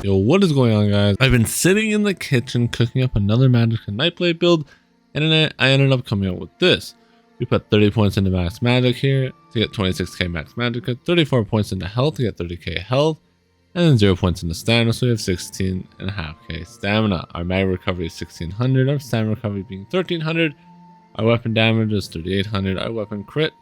Yo, what is going on, guys? I've been sitting in the kitchen cooking up another Magicka Nightblade build, and then I ended up coming up with this. We put 30 points into max magic here to get 26k max magicka, 34 points into health to get 30k health, and then 0 points into stamina, so we have 16.5k stamina. Our mag recovery is 1600, our stamina recovery being 1300, our weapon damage is 3800, our weapon crit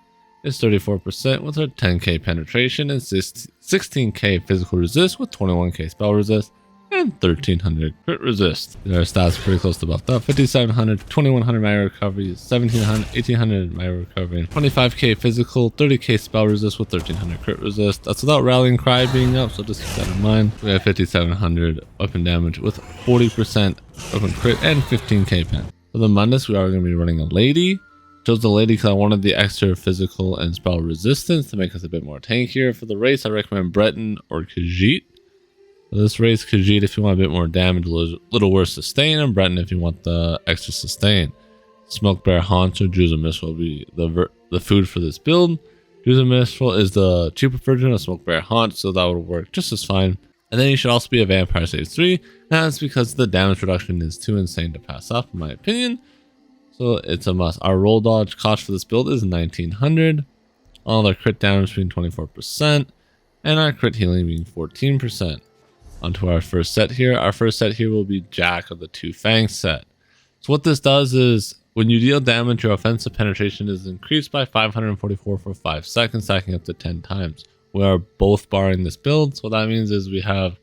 is 34% with our 10k penetration and 16k physical resist with 21k spell resist and 1300 crit resist. Our stats pretty close to buffed up. 5700, 2100 mag recovery, 1700, 1800 mag recovery, 25k physical, 30k spell resist with 1300 crit resist. That's without rallying cry being up, so just keep that in mind. We have 5700 weapon damage with 40% weapon crit and 15k pen. For the Mundus, we are going to be running a lady. Chose the lady because I wanted the extra physical and spell resistance to make us a bit more tankier. For the race, I recommend Breton or Khajiit. For this race, Khajiit if you want a bit more damage, a little worse sustain, and Breton if you want the extra sustain. Smoke Bear Haunch or Druza Mistral will be the food for this build. Druza Mistral is the cheaper version of Smoke Bear Haunch, so that would work just as fine. And then you should also be a Vampire Stage 3, and that's because the damage reduction is too insane to pass up, in my opinion. So it's a must. Our roll dodge cost for this build is 1900. All our crit damage being 24%. And our crit healing being 14%. Onto our first set here. Our first set here will be Jack of the Two Fangs set. So what this does is when you deal damage, your offensive penetration is increased by 544 for 5 seconds, stacking up to 10 times. We are both barring this build. So what that means is we have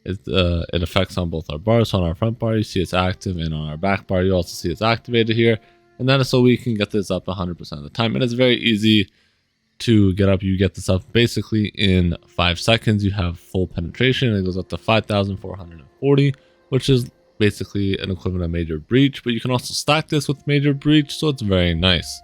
it affects on both our bars. So on our front bar you see it's active, and on our back bar you also see it's activated here, and that is so we can get this up 100% of the time. And it's very easy to get up. You get this up basically in 5 seconds. You have full penetration, and it goes up to 5440, which is basically an equivalent of Major Breach, but you can also stack this with Major Breach, so it's very nice.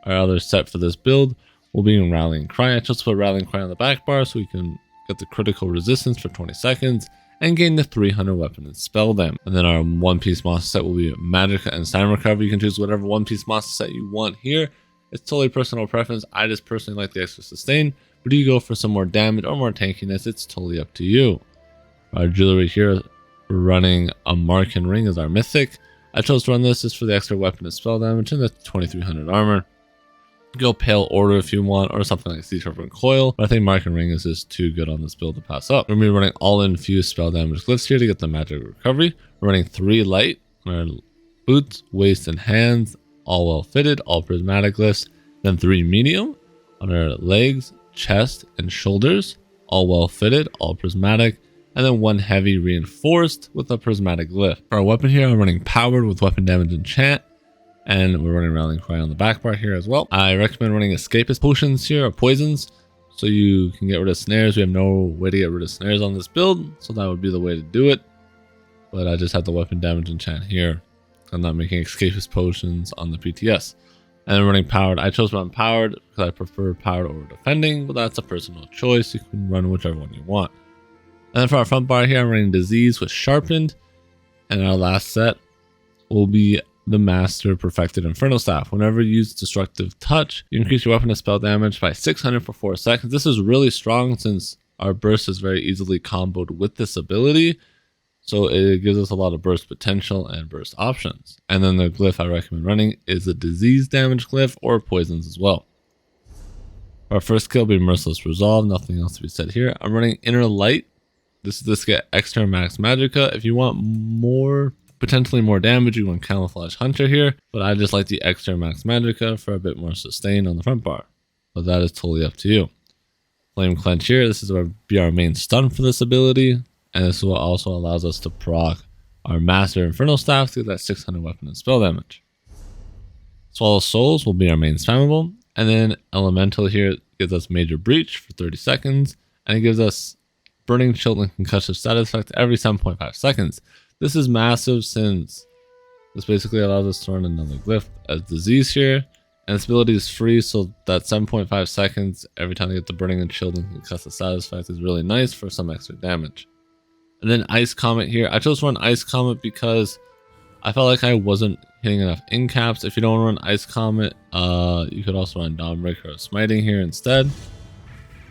Our other set for this build will be in Rallying Cry. I just put Rallying Cry on the back bar so we can get the critical resistance for 20 seconds and gain the 300 weapon and spell damage. And then our one piece monster set will be Magicka and stamina recovery. You can choose whatever one piece monster set you want here. It's totally personal preference. I just personally like the extra sustain, but you go for some more damage or more tankiness, it's totally up to you. Our jewelry here, we're running a Mark and Ring as our mythic. I chose to run this just for the extra weapon and spell damage and the 2300 armor. Go Pale Order if you want, or something like Sea Serpent Coil, but I think Mark and Ring is just too good on this build to pass up. We're going to be running all infused spell damage glyphs here to get the magic recovery. We're running 3 light on our boots, waist, and hands, all well fitted, all prismatic glyphs. Then 3 medium on our legs, chest, and shoulders, all well fitted, all prismatic. And then 1 heavy reinforced with a prismatic glyph. For our weapon here, I'm running powered with weapon damage enchant. And we're running Rallying Cry on the back bar here as well. I recommend running escapist potions here, or poisons, so you can get rid of snares. We have no way to get rid of snares on this build, so that would be the way to do it. But I just had the weapon damage enchant here. I'm not making escapist potions on the PTS. And then running powered. I chose to run powered because I prefer powered over defending, but that's a personal choice. You can run whichever one you want. And then for our front bar here, I'm running disease with sharpened. And our last set will be the Master Perfected Inferno Staff. Whenever you use Destructive Touch, you increase your weapon and spell damage by 600 for 4 seconds. This is really strong since our burst is very easily comboed with this ability, so it gives us a lot of burst potential and burst options. And then the glyph I recommend running is the disease damage glyph or poisons as well. Our first skill will be Merciless Resolve, nothing else to be said here. I'm running Inner Light. This to get extra max magicka. If you want potentially more damage, you want Camouflage Hunter here, but I just like the extra max magicka for a bit more sustain on the front bar, but that is totally up to you. Flame Clench here, this is our main stun for this ability, and this is what also allows us to proc our Master Infernal Staff to get that 600 weapon and spell damage. Swallow Souls will be our main spammable, and then Elemental here gives us Major Breach for 30 seconds, and it gives us Burning Chill and Concussive Status Effect every 7.5 seconds. This is massive since this basically allows us to run another glyph as disease here, and this ability is free, so that 7.5 seconds every time you get the Burning and Chilled and Concussive Status Effect is really nice for some extra damage. And then Ice Comet here, I chose to run Ice Comet because I felt like I wasn't hitting enough in caps. If you don't run Ice Comet, you could also run Dawnbreaker or Smiting here instead.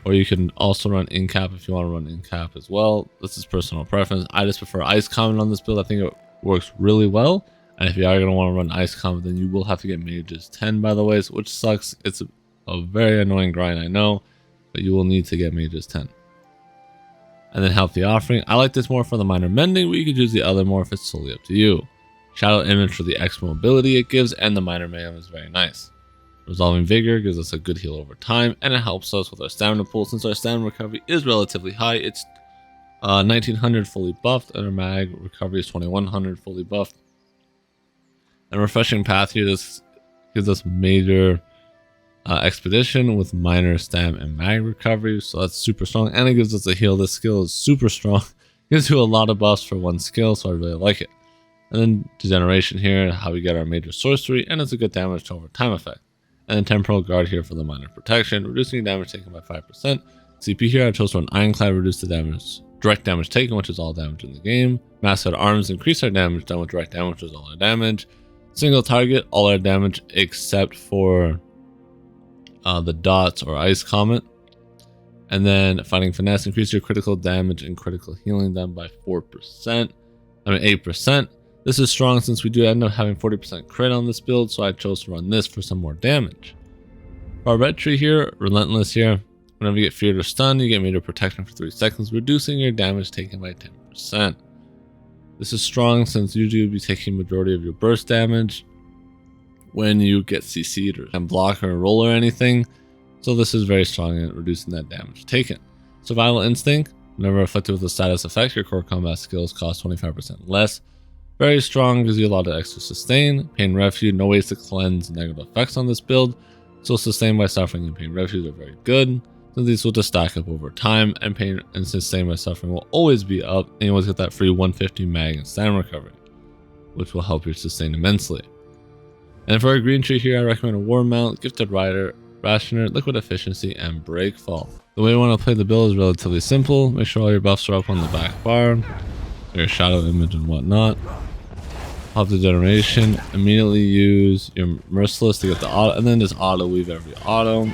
or you can also run in cap if you want to run in cap as well. This is personal preference. I just prefer ice comet on this build. I think it works really well. And if you are going to want to run ice comet, then you will have to get mages 10, by the way, which sucks. It's a very annoying grind, I know, but you will need to get mages 10. And then healthy offering. I like this more for the minor mending, but you could use the other more if it's solely up to you. Shadow image for the extra mobility it gives, and the minor mayhem is very nice. Resolving vigor gives us a good heal over time, and it helps us with our stamina pool since our stamina recovery is relatively high. It's 1900 fully buffed, and our mag recovery is 2100 fully buffed. And refreshing path here, this gives us major expedition with minor stam and mag recovery, so that's super strong, and it gives us a heal. This skill is super strong. It gives you a lot of buffs for one skill, so I really like it. And then degeneration here, how we get our major sorcery, and it's a good damage to over time effect. And then temporal guard here for the minor protection, reducing damage taken by 5%. CP here, I chose for an ironclad, reduce the damage, direct damage taken, which is all damage in the game. Mascot arms increase our damage done with direct damage, which is all our damage. Single target, all our damage except for the dots or ice comet. And then fighting finesse, increase your critical damage and critical healing done by 8%. This is strong since we do end up having 40% crit on this build, so I chose to run this for some more damage. Barbettry here, relentless here. Whenever you get feared or stunned, you get major protection for 3 seconds, reducing your damage taken by 10%. This is strong since usually you'll be taking majority of your burst damage when you get CC'd or can block or roll or anything. So this is very strong at reducing that damage taken. Survival instinct, whenever afflicted with a status effect, your core combat skills cost 25% less. Very strong, gives you a lot of extra sustain. Pain refuge, no ways to cleanse negative effects on this build. So sustain by suffering and pain refuge are very good. So these will just stack up over time, and pain and sustain by suffering will always be up, and you always get that free 150 mag and stamina recovery, which will help your sustain immensely. And for our green tree here, I recommend a war mount, gifted rider, rationer, liquid efficiency, and breakfall. The way you want to play the build is relatively simple. Make sure all your buffs are up on the back bar, your shadow image and whatnot. Pop the generation, immediately use your merciless to get the auto, and then just auto weave every auto.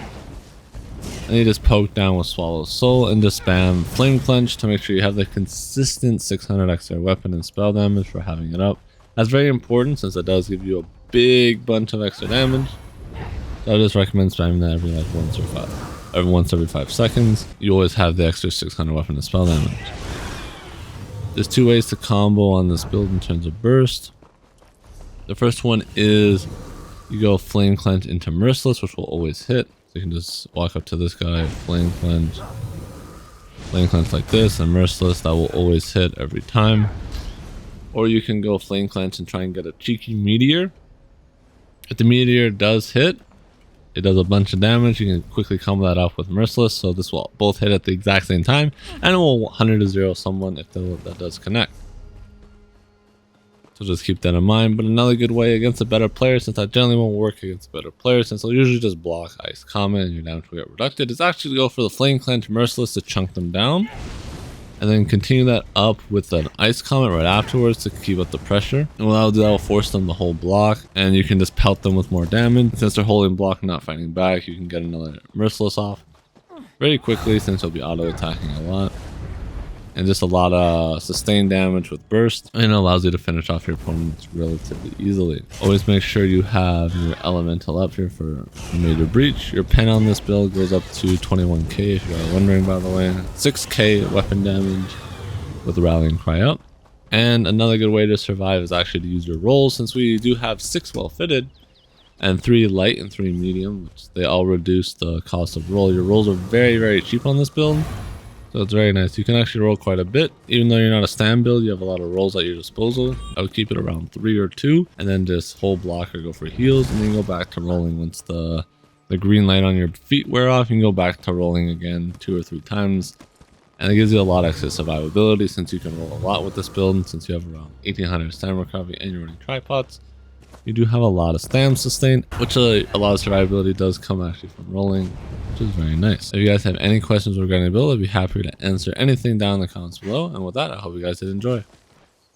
And you just poke down with Swallow Soul and just spam Flame Clench to make sure you have the consistent 600 extra weapon and spell damage for having it up. That's very important since it does give you a big bunch of extra damage. So I just recommend spamming that once every 5 seconds. You always have the extra 600 weapon and spell damage. There's 2 ways to combo on this build in terms of burst. The first one is you go Flame Clench into Merciless, which will always hit. So you can just walk up to this guy, Flame Clench like this, and Merciless, that will always hit every time. Or you can go Flame Clench and try and get a cheeky Meteor. If the Meteor does hit, it does a bunch of damage. You can quickly combo that off with Merciless, so this will both hit at the exact same time, and it will 100 to 0 someone if that does connect. So just keep that in mind. But another good way against a better player, since that generally won't work against a better player, since they'll usually just block Ice Comet and your damage will get reduced, is actually to go for the Flame Clench Merciless to chunk them down, and then continue that up with an Ice Comet right afterwards to keep up the pressure. And what that'll do, that will force them to hold block, and you can just pelt them with more damage. Since they're holding block and not fighting back, you can get another Merciless off very quickly since you'll be auto attacking a lot. And just a lot of sustained damage with burst, and it allows you to finish off your opponents relatively easily. Always make sure you have your elemental up here for major breach. Your pen on this build goes up to 21k if you are wondering, by the way. 6k weapon damage with rallying cry up. And another good way to survive is actually to use your rolls, since we do have 6 well fitted and 3 light and 3 medium, which they all reduce the cost of roll. Your rolls are very, very cheap on this build. So it's very nice. You can actually roll quite a bit. Even though you're not a stand build, you have a lot of rolls at your disposal. I would keep it around 3 or 2, and then just hold block or go for heals, and then go back to rolling once the green light on your feet wear off. You can go back to rolling again 2 or 3 times. And it gives you a lot of extra survivability since you can roll a lot with this build, and since you have around 1800 stamina recovery and you're running tripods. You do have a lot of stam sustain, which a lot of survivability does come actually from rolling, which is very nice. If you guys have any questions regarding the build, I'd be happy to answer anything down in the comments below. And with that, I hope you guys did enjoy.